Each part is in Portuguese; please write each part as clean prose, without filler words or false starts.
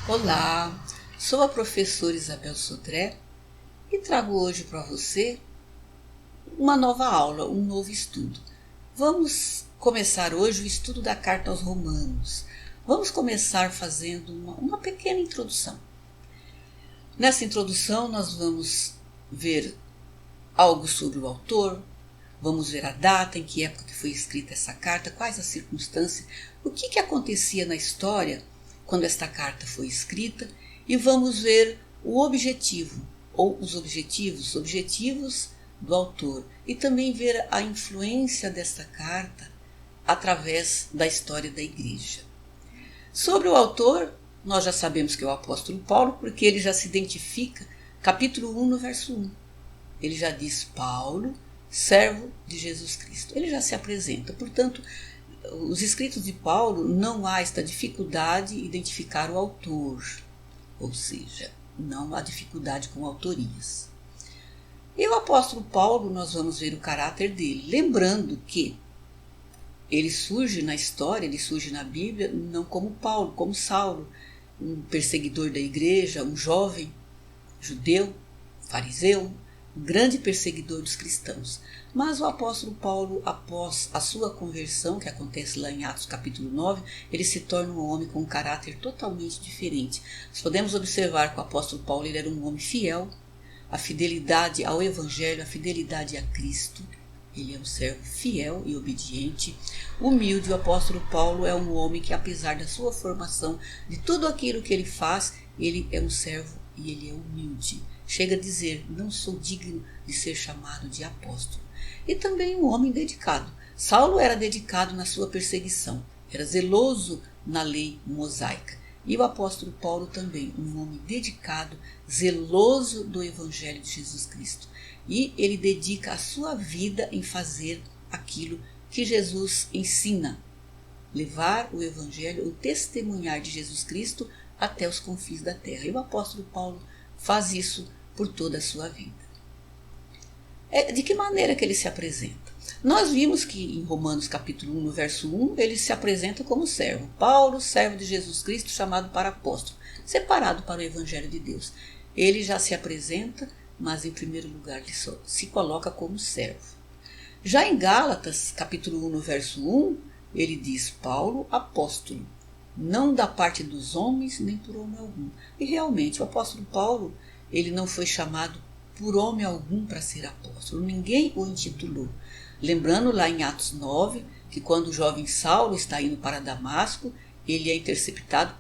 Olá, sou a professora Isabel Sodré e trago hoje para você uma nova aula, um novo estudo. Vamos começar hoje o estudo da carta aos Romanos. Vamos começar fazendo uma pequena introdução. Nessa introdução nós vamos ver algo sobre o autor, vamos ver a data, em que época que foi escrita essa carta, quais as circunstâncias, o que acontecia na história quando esta carta foi escrita, e vamos ver o objetivo, ou os objetivos do autor, e também ver a influência desta carta através da história da igreja. Sobre o autor, nós já sabemos que é o apóstolo Paulo, porque ele já se identifica, capítulo 1, no verso 1. Ele já diz Paulo, servo de Jesus Cristo. Ele já se apresenta. Portanto, os escritos de Paulo não há esta dificuldade em identificar o autor, ou seja, não há dificuldade com autorias. E o apóstolo Paulo, nós vamos ver o caráter dele, lembrando que ele surge na história, ele surge na Bíblia, não como Paulo, como Saulo, um perseguidor da igreja, um jovem judeu, fariseu, um grande perseguidor dos cristãos. Mas o apóstolo Paulo, após a sua conversão, que acontece lá em Atos capítulo 9, ele se torna um homem com um caráter totalmente diferente. Nós podemos observar que o apóstolo Paulo ele era um homem fiel, a fidelidade ao Evangelho, a fidelidade a Cristo. Ele é um servo fiel e obediente, humilde. O apóstolo Paulo é um homem que, apesar da sua formação, de tudo aquilo que ele faz, ele é um servo e ele é humilde. Chega a dizer, não sou digno de ser chamado de apóstolo. E também um homem dedicado. Saulo era dedicado na sua perseguição, era zeloso na lei mosaica. E o apóstolo Paulo também, um homem dedicado, zeloso do Evangelho de Jesus Cristo. E ele dedica a sua vida em fazer aquilo que Jesus ensina. Levar o Evangelho, o testemunhar de Jesus Cristo até os confins da terra. E o apóstolo Paulo faz isso por toda a sua vida. De que maneira que ele se apresenta? Nós vimos que em Romanos capítulo 1, no verso 1, ele se apresenta como servo. Paulo, servo de Jesus Cristo, chamado para apóstolo, separado para o Evangelho de Deus. Ele já se apresenta, mas em primeiro lugar ele só se coloca como servo. Já em Gálatas, capítulo 1, no verso 1, ele diz, Paulo, apóstolo, não da parte dos homens, nem por homem algum. E realmente, o apóstolo Paulo, ele não foi chamado por homem algum para ser apóstolo. Ninguém o intitulou. Lembrando lá em Atos 9, que quando o jovem Saulo está indo para Damasco, ele é interceptado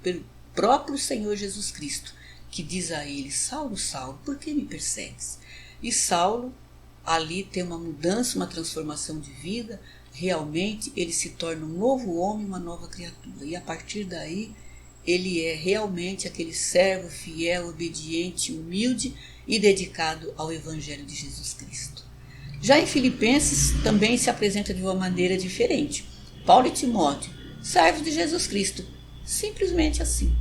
pelo próprio Senhor Jesus Cristo, que diz a ele, Saulo, Saulo, por que me persegues? E Saulo, ali tem uma mudança, uma transformação de vida, realmente ele se torna um novo homem, uma nova criatura. E a partir daí, ele é realmente aquele servo fiel, obediente, humilde e dedicado ao Evangelho de Jesus Cristo. Já em Filipenses também se apresenta de uma maneira diferente. Paulo e Timóteo, servos de Jesus Cristo, simplesmente assim.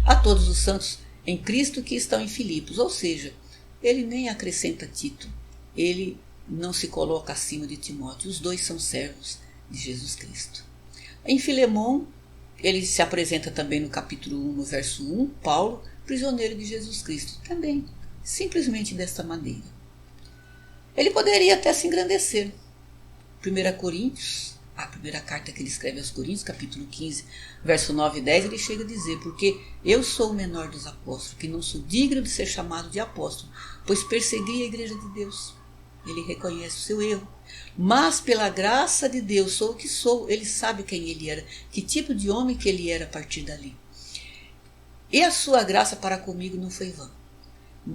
A todos os santos em Cristo que estão em Filipos, ou seja, ele nem acrescenta título, ele não se coloca acima de Timóteo, os dois são servos de Jesus Cristo. Em Filemão, ele se apresenta também no capítulo 1, no verso 1, Paulo, prisioneiro de Jesus Cristo, também, simplesmente desta maneira. Ele poderia até se engrandecer. 1 Coríntios, a primeira carta que ele escreve aos Coríntios, capítulo 15, verso 9 e 10, ele chega a dizer, porque eu sou o menor dos apóstolos, que não sou digno de ser chamado de apóstolo, pois persegui a igreja de Deus. Ele reconhece o seu erro. Mas pela graça de Deus sou o que sou. Ele sabe quem ele era, que tipo de homem que ele era a partir dali. E a sua graça para comigo não foi vã.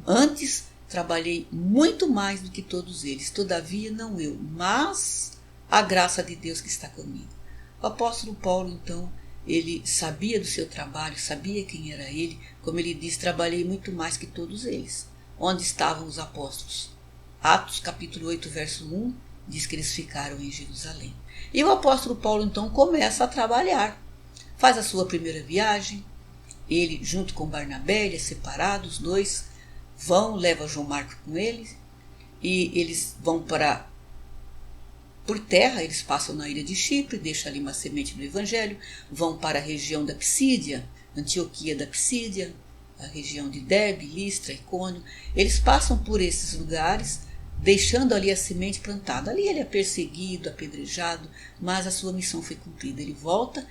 Antes trabalhei muito mais do que todos eles. Todavia não eu, mas a graça de Deus que está comigo. O apóstolo Paulo, então, ele sabia do seu trabalho, sabia quem era ele. Como ele diz, trabalhei muito mais que todos eles. Onde estavam os apóstolos? Atos capítulo 8, verso 1, diz que eles ficaram em Jerusalém. E o apóstolo Paulo então começa a trabalhar. Faz a sua primeira viagem. Ele, junto com Barnabé, ele é separado, os dois vão, leva João Marcos com eles. E eles vão para por terra, eles passam na ilha de Chipre, deixam ali uma semente do evangelho, vão para a região da Psídia, Antioquia da Psídia, a região de Derbe, Listra, Icônio. Eles passam por esses lugares, deixando ali a semente plantada. Ali ele é perseguido, apedrejado, mas a sua missão foi cumprida. Ele volta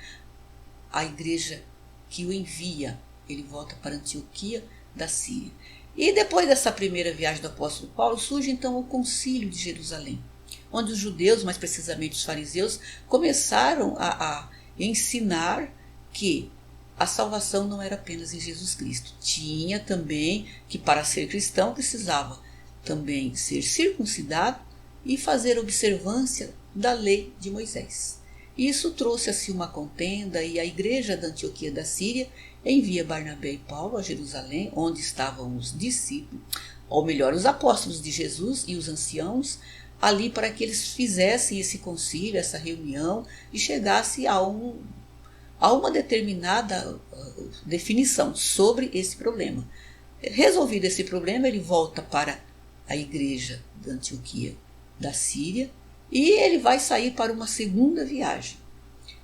à igreja que o envia, ele volta para Antioquia da Síria. E depois dessa primeira viagem do apóstolo Paulo, surge então o concílio de Jerusalém, onde os judeus, mais precisamente os fariseus, começaram a ensinar que a salvação não era apenas em Jesus Cristo. Tinha também que, para ser cristão, precisava também ser circuncidado e fazer observância da lei de Moisés. Isso trouxe assim uma contenda, e a igreja da Antioquia da Síria envia Barnabé e Paulo a Jerusalém, onde estavam os discípulos, ou melhor, os apóstolos de Jesus e os anciãos, ali para que eles fizessem esse concílio, essa reunião, e chegasse a uma determinada definição sobre esse problema. Resolvido esse problema, ele volta para a igreja da Antioquia da Síria e ele vai sair para uma segunda viagem.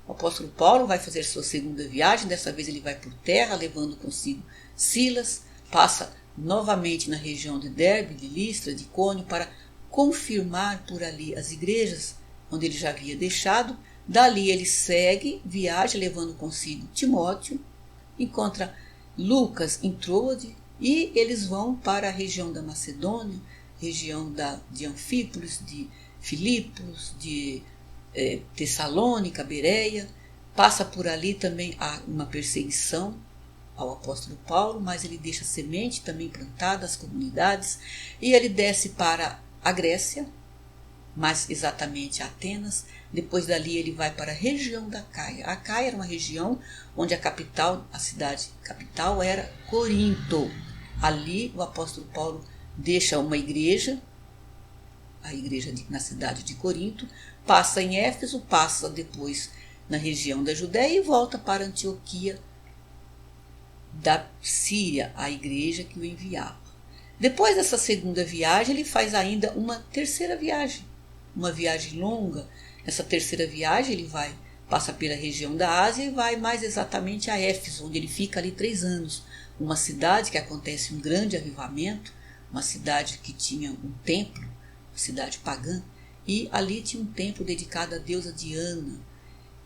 O apóstolo Paulo vai fazer sua segunda viagem, dessa vez ele vai por terra, levando consigo Silas, passa novamente na região de Derbe, de Listra, de Icônio, para confirmar por ali as igrejas onde ele já havia deixado. Dali ele segue, viaja, levando consigo Timóteo, encontra Lucas em Troade e eles vão para a região da Macedônia, região de Anfípolis, de Filipos, de Tessalônica, Bereia. Passa por ali também uma perseguição ao apóstolo Paulo, mas ele deixa semente também plantada, as comunidades, e ele desce para a Grécia, mais exatamente Atenas. Depois dali ele vai para a região da Caia. A Caia era uma região onde a cidade capital era Corinto. Ali o apóstolo Paulo deixa uma igreja, a igreja na cidade de Corinto, passa em Éfeso, passa depois na região da Judéia e volta para Antioquia da Síria, a igreja que o enviava. Depois dessa segunda viagem, ele faz ainda uma terceira viagem, uma viagem longa. Nessa terceira viagem ele passa pela região da Ásia e vai mais exatamente a Éfeso, onde ele fica ali 3 anos. Uma cidade que acontece um grande avivamento, uma cidade que tinha um templo, uma cidade pagã, e ali tinha um templo dedicado à deusa Diana,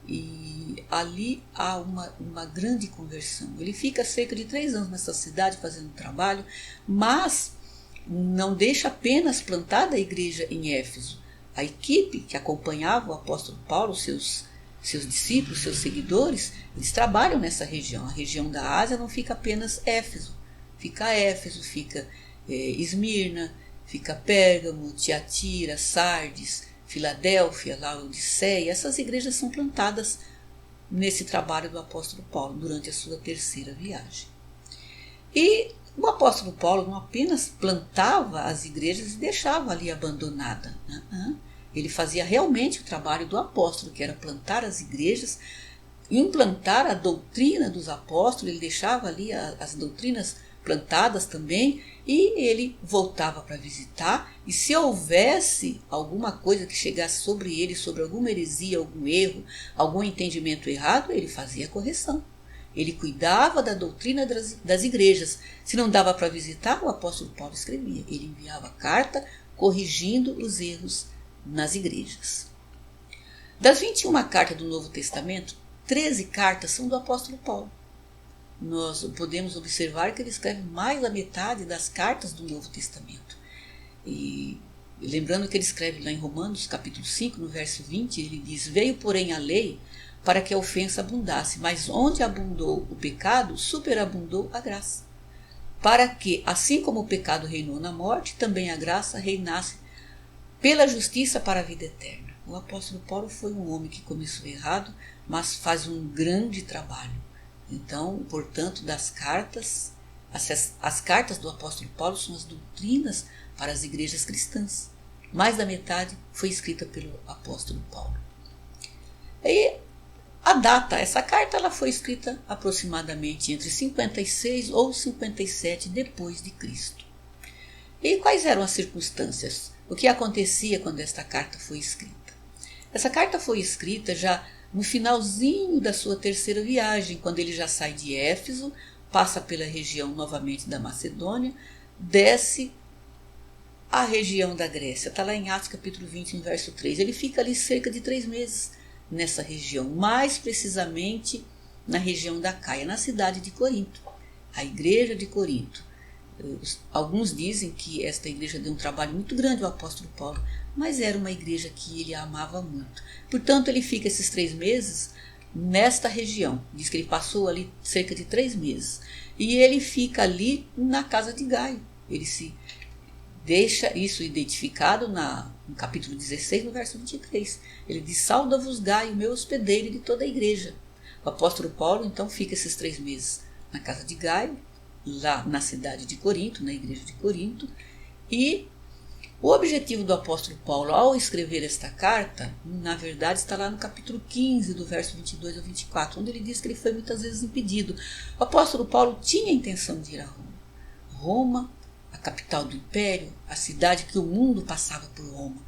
e ali há uma grande conversão. Ele fica cerca de 3 anos nessa cidade fazendo trabalho, mas não deixa apenas plantada a igreja em Éfeso. A equipe que acompanhava o apóstolo Paulo, seus discípulos, seus seguidores, eles trabalham nessa região. A região da Ásia não fica apenas Éfeso, fica Esmirna, fica Pérgamo, Tiatira, Sardes, Filadélfia, Laodiceia. Essas igrejas são plantadas nesse trabalho do apóstolo Paulo durante a sua terceira viagem. E o apóstolo Paulo não apenas plantava as igrejas e deixava ali abandonada. Ele fazia realmente o trabalho do apóstolo, que era plantar as igrejas, implantar a doutrina dos apóstolos. Ele deixava ali as doutrinas plantadas também, e ele voltava para visitar, e se houvesse alguma coisa que chegasse sobre ele, sobre alguma heresia, algum erro, algum entendimento errado, ele fazia a correção. Ele cuidava da doutrina das igrejas. Se não dava para visitar, o apóstolo Paulo escrevia. Ele enviava carta corrigindo os erros nas igrejas. Das 21 cartas do Novo Testamento, 13 cartas são do apóstolo Paulo. Nós podemos observar que ele escreve mais da metade das cartas do Novo Testamento. E lembrando que ele escreve lá em Romanos, capítulo 5, no verso 20, ele diz: veio, porém, a lei para que a ofensa abundasse, mas onde abundou o pecado, superabundou a graça. Para que, assim como o pecado reinou na morte, também a graça reinasse pela justiça para a vida eterna. O apóstolo Paulo foi um homem que começou errado, mas faz um grande trabalho. Então, portanto, das cartas, as cartas do apóstolo Paulo são as doutrinas para as igrejas cristãs. Mais da metade foi escrita pelo apóstolo Paulo. E a data, essa carta ela foi escrita aproximadamente entre 56 ou 57 depois de Cristo. E quais eram as circunstâncias? O que acontecia quando esta carta foi escrita? Essa carta foi escrita já no finalzinho da sua terceira viagem, quando ele já sai de Éfeso, passa pela região novamente da Macedônia, desce a região da Grécia. Está lá em Atos capítulo 20, no verso 3. Ele fica ali cerca de 3 meses nessa região, mais precisamente na região da Caia, na cidade de Corinto, a igreja de Corinto. Alguns dizem que esta igreja deu um trabalho muito grande ao apóstolo Paulo, mas era uma igreja que ele amava muito. Portanto, ele fica esses 3 meses nesta região. Diz que ele passou ali cerca de 3 meses. E ele fica ali na casa de Gaio. Ele se deixa isso identificado no capítulo 16, no verso 23. Ele diz: sauda-vos Gaio, meu hospedeiro, e de toda a igreja. O apóstolo Paulo, então, fica esses 3 meses na casa de Gaio, lá na cidade de Corinto, na igreja de Corinto, e o objetivo do apóstolo Paulo ao escrever esta carta, na verdade, está lá no capítulo 15, do verso 22 ao 24, onde ele diz que ele foi muitas vezes impedido. O apóstolo Paulo tinha a intenção de ir a Roma. Roma, a capital do império, a cidade que o mundo passava por Roma.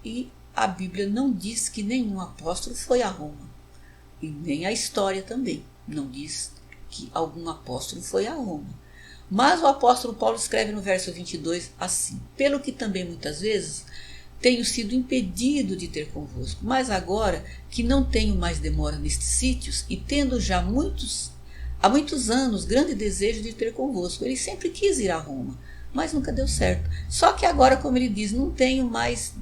E a Bíblia não diz que nenhum apóstolo foi a Roma. E nem a história também não diz que algum apóstolo foi a Roma. Mas o apóstolo Paulo escreve no verso 22 assim: pelo que também muitas vezes tenho sido impedido de ter convosco, mas agora que não tenho mais demora nestes sítios, e tendo já há muitos anos grande desejo de ter convosco. Ele sempre quis ir a Roma, mas nunca deu certo. Só que agora, como ele diz, não tenho mais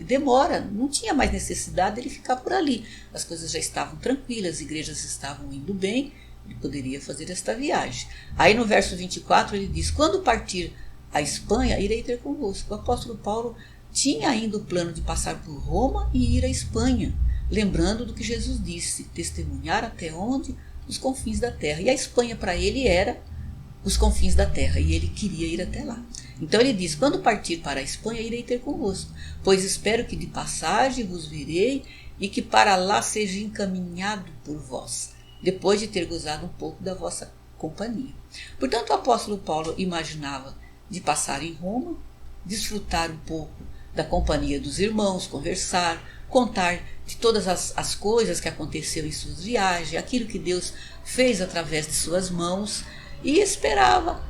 demora, não tinha mais necessidade dele ficar por ali. As coisas já estavam tranquilas, as igrejas estavam indo bem, ele poderia fazer esta viagem. Aí no verso 24 ele diz: quando partir a Espanha, irei ter convosco. O apóstolo Paulo tinha ainda o plano de passar por Roma e ir à Espanha, lembrando do que Jesus disse: testemunhar até onde? Os confins da terra. E a Espanha para ele era os confins da terra, e ele queria ir até lá. Então ele diz: quando partir para a Espanha, irei ter convosco, pois espero que de passagem vos verei, e que para lá seja encaminhado por vós, depois de ter gozado um pouco da vossa companhia. Portanto, o apóstolo Paulo imaginava de passar em Roma, desfrutar um pouco da companhia dos irmãos, conversar, contar de todas as coisas que aconteceram em suas viagens, aquilo que Deus fez através de suas mãos, e esperava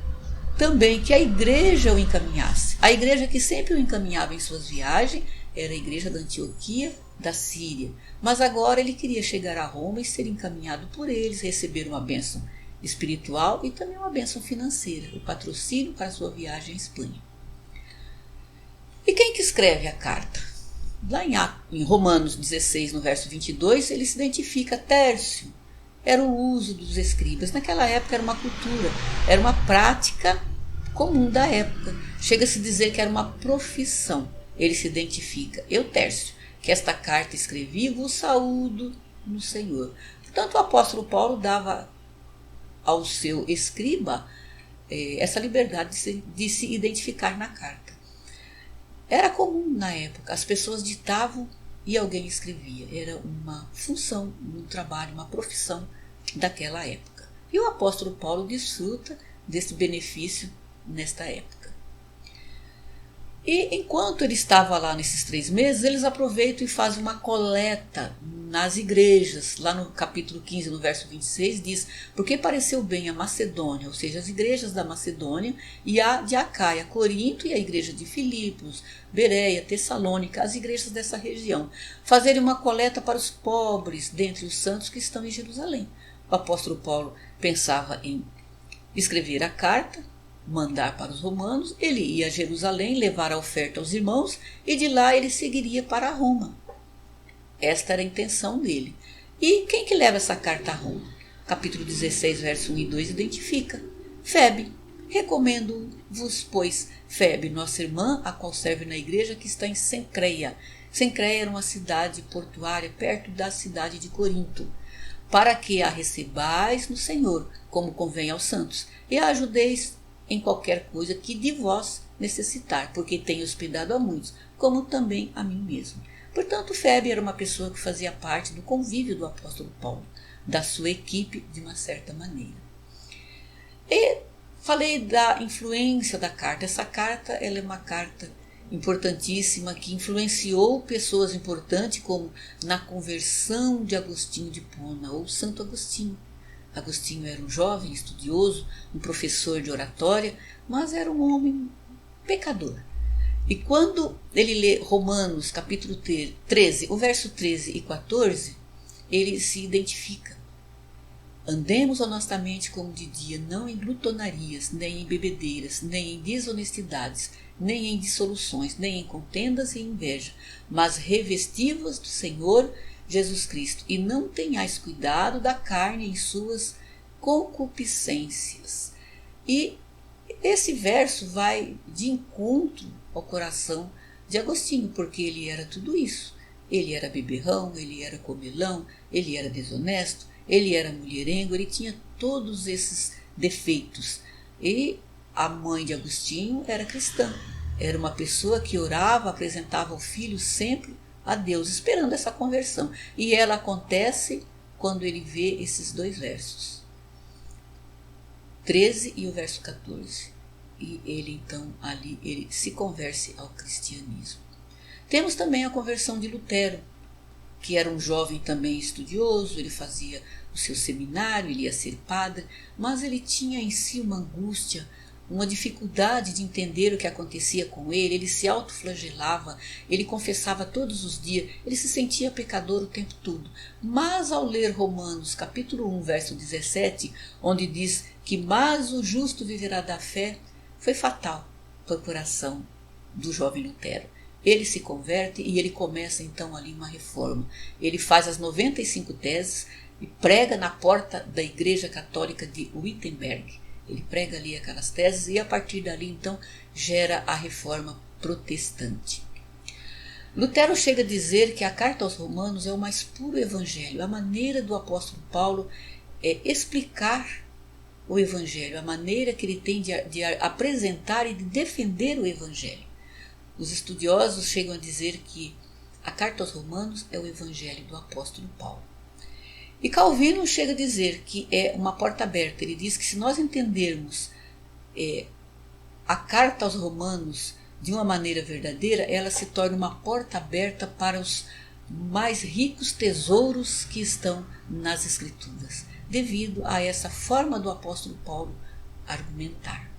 também que a igreja o encaminhasse. A igreja que sempre o encaminhava em suas viagens era a igreja da Antioquia, da Síria. Mas agora ele queria chegar a Roma e ser encaminhado por eles, receber uma bênção espiritual e também uma bênção financeira, o patrocínio para a sua viagem à Espanha. E quem que escreve a carta? Lá em Romanos 16, no verso 22, ele se identifica: Tércio. Era o uso dos escribas. Naquela época era uma cultura, era uma prática comum da época. Chega-se a dizer que era uma profissão. Ele se identifica: eu, Tércio, que esta carta escrevi, vos saúdo no Senhor. Portanto, o apóstolo Paulo dava ao seu escriba essa liberdade de se identificar na carta. Era comum na época, as pessoas ditavam e alguém escrevia. Era uma função, um trabalho, uma profissão daquela época. E o apóstolo Paulo desfruta desse benefício nesta época. E enquanto ele estava lá nesses 3 meses, eles aproveitam e fazem uma coleta nas igrejas. Lá no capítulo 15, no verso 26, diz: porque pareceu bem a Macedônia, ou seja, as igrejas da Macedônia, e a de Acaia, Corinto e a igreja de Filipos, Bereia, Tessalônica, as igrejas dessa região, fazerem uma coleta para os pobres dentre os santos que estão em Jerusalém. O apóstolo Paulo pensava em escrever a carta, mandar para os romanos, ele ia a Jerusalém levar a oferta aos irmãos e de lá ele seguiria para Roma. Esta era a intenção dele. E quem que leva essa carta a Roma? Capítulo 16, verso 1 e 2 identifica: Febe. Recomendo-vos, pois, Febe, nossa irmã, a qual serve na igreja que está em Cencreia. Cencreia era uma cidade portuária perto da cidade de Corinto, para que a recebais no Senhor, como convém aos santos, e a ajudeis em qualquer coisa que de vós necessitar, porque tenho hospedado a muitos, como também a mim mesmo. Portanto, Febe era uma pessoa que fazia parte do convívio do apóstolo Paulo, da sua equipe, de uma certa maneira. E falei da influência da carta. Essa carta ela é uma carta importantíssima que influenciou pessoas importantes, como na conversão de Agostinho de Hipona, ou Santo Agostinho. Agostinho era um jovem estudioso, um professor de oratória, mas era um homem pecador. E quando ele lê Romanos capítulo 13, o verso 13 e 14, ele se identifica. Andemos honestamente como de dia, não em glutonarias, nem em bebedeiras, nem em desonestidades, nem em dissoluções, nem em contendas e inveja, mas revesti-vos do Senhor Jesus Cristo, e não tenhais cuidado da carne em suas concupiscências. E esse verso vai de encontro ao coração de Agostinho, porque ele era tudo isso. Ele era beberrão, ele era comilão, ele era desonesto, ele era mulherengo, ele tinha todos esses defeitos. E a mãe de Agostinho era cristã, era uma pessoa que orava, apresentava o filho sempre a Deus, esperando essa conversão. E ela acontece quando ele vê esses dois versos, 13 e o verso 14. E ele então ali ele se converte ao cristianismo. Temos também a conversão de Lutero, que era um jovem também estudioso, ele fazia o seu seminário, ele ia ser padre, mas ele tinha em si uma angústia, uma dificuldade de entender o que acontecia com ele se autoflagelava, ele confessava todos os dias, ele se sentia pecador o tempo todo. Mas ao ler Romanos capítulo 1, verso 17, onde diz que mais o justo viverá da fé, foi fatal para o coração do jovem Lutero. Ele se converte e ele começa então ali uma reforma. Ele faz as 95 teses e prega na porta da Igreja Católica de Wittenberg. Ele prega ali aquelas teses e a partir dali então gera a reforma protestante. Lutero chega a dizer que a carta aos Romanos é o mais puro evangelho. A maneira do apóstolo Paulo é explicar o evangelho, a maneira que ele tem de apresentar e de defender o evangelho. Os estudiosos chegam a dizer que a carta aos Romanos é o evangelho do apóstolo Paulo. E Calvino chega a dizer que é uma porta aberta. Ele diz que se nós entendermos a carta aos Romanos de uma maneira verdadeira, ela se torna uma porta aberta para os mais ricos tesouros que estão nas Escrituras, devido a essa forma do apóstolo Paulo argumentar.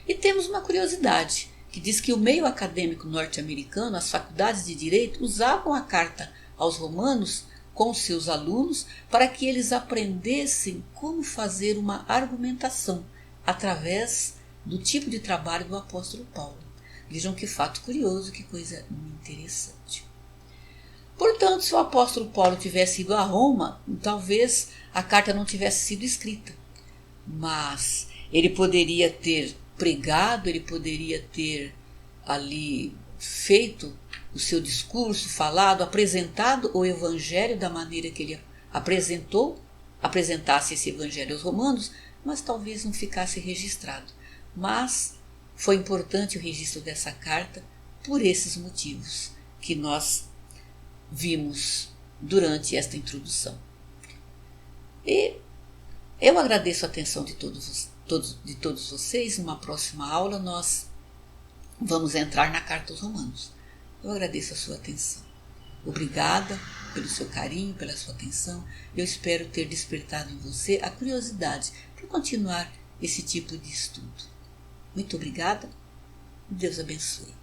E temos uma curiosidade, que diz que o meio acadêmico norte-americano, as faculdades de direito, usavam a carta aos Romanos com seus alunos para que eles aprendessem como fazer uma argumentação através do tipo de trabalho do apóstolo Paulo. Vejam que fato curioso, que coisa interessante. Portanto, se o apóstolo Paulo tivesse ido a Roma, talvez a carta não tivesse sido escrita, mas ele poderia ter pregado, ele poderia ter ali feito o seu discurso, falado, apresentado o evangelho da maneira que ele apresentasse esse evangelho aos romanos, mas talvez não ficasse registrado. Mas foi importante o registro dessa carta por esses motivos que nós vimos durante esta introdução. E eu agradeço a atenção de todos vocês. Numa próxima aula nós vamos entrar na carta aos Romanos. Eu agradeço a sua atenção. Obrigada pelo seu carinho, pela sua atenção. Eu espero ter despertado em você a curiosidade para continuar esse tipo de estudo. Muito obrigada. Deus abençoe.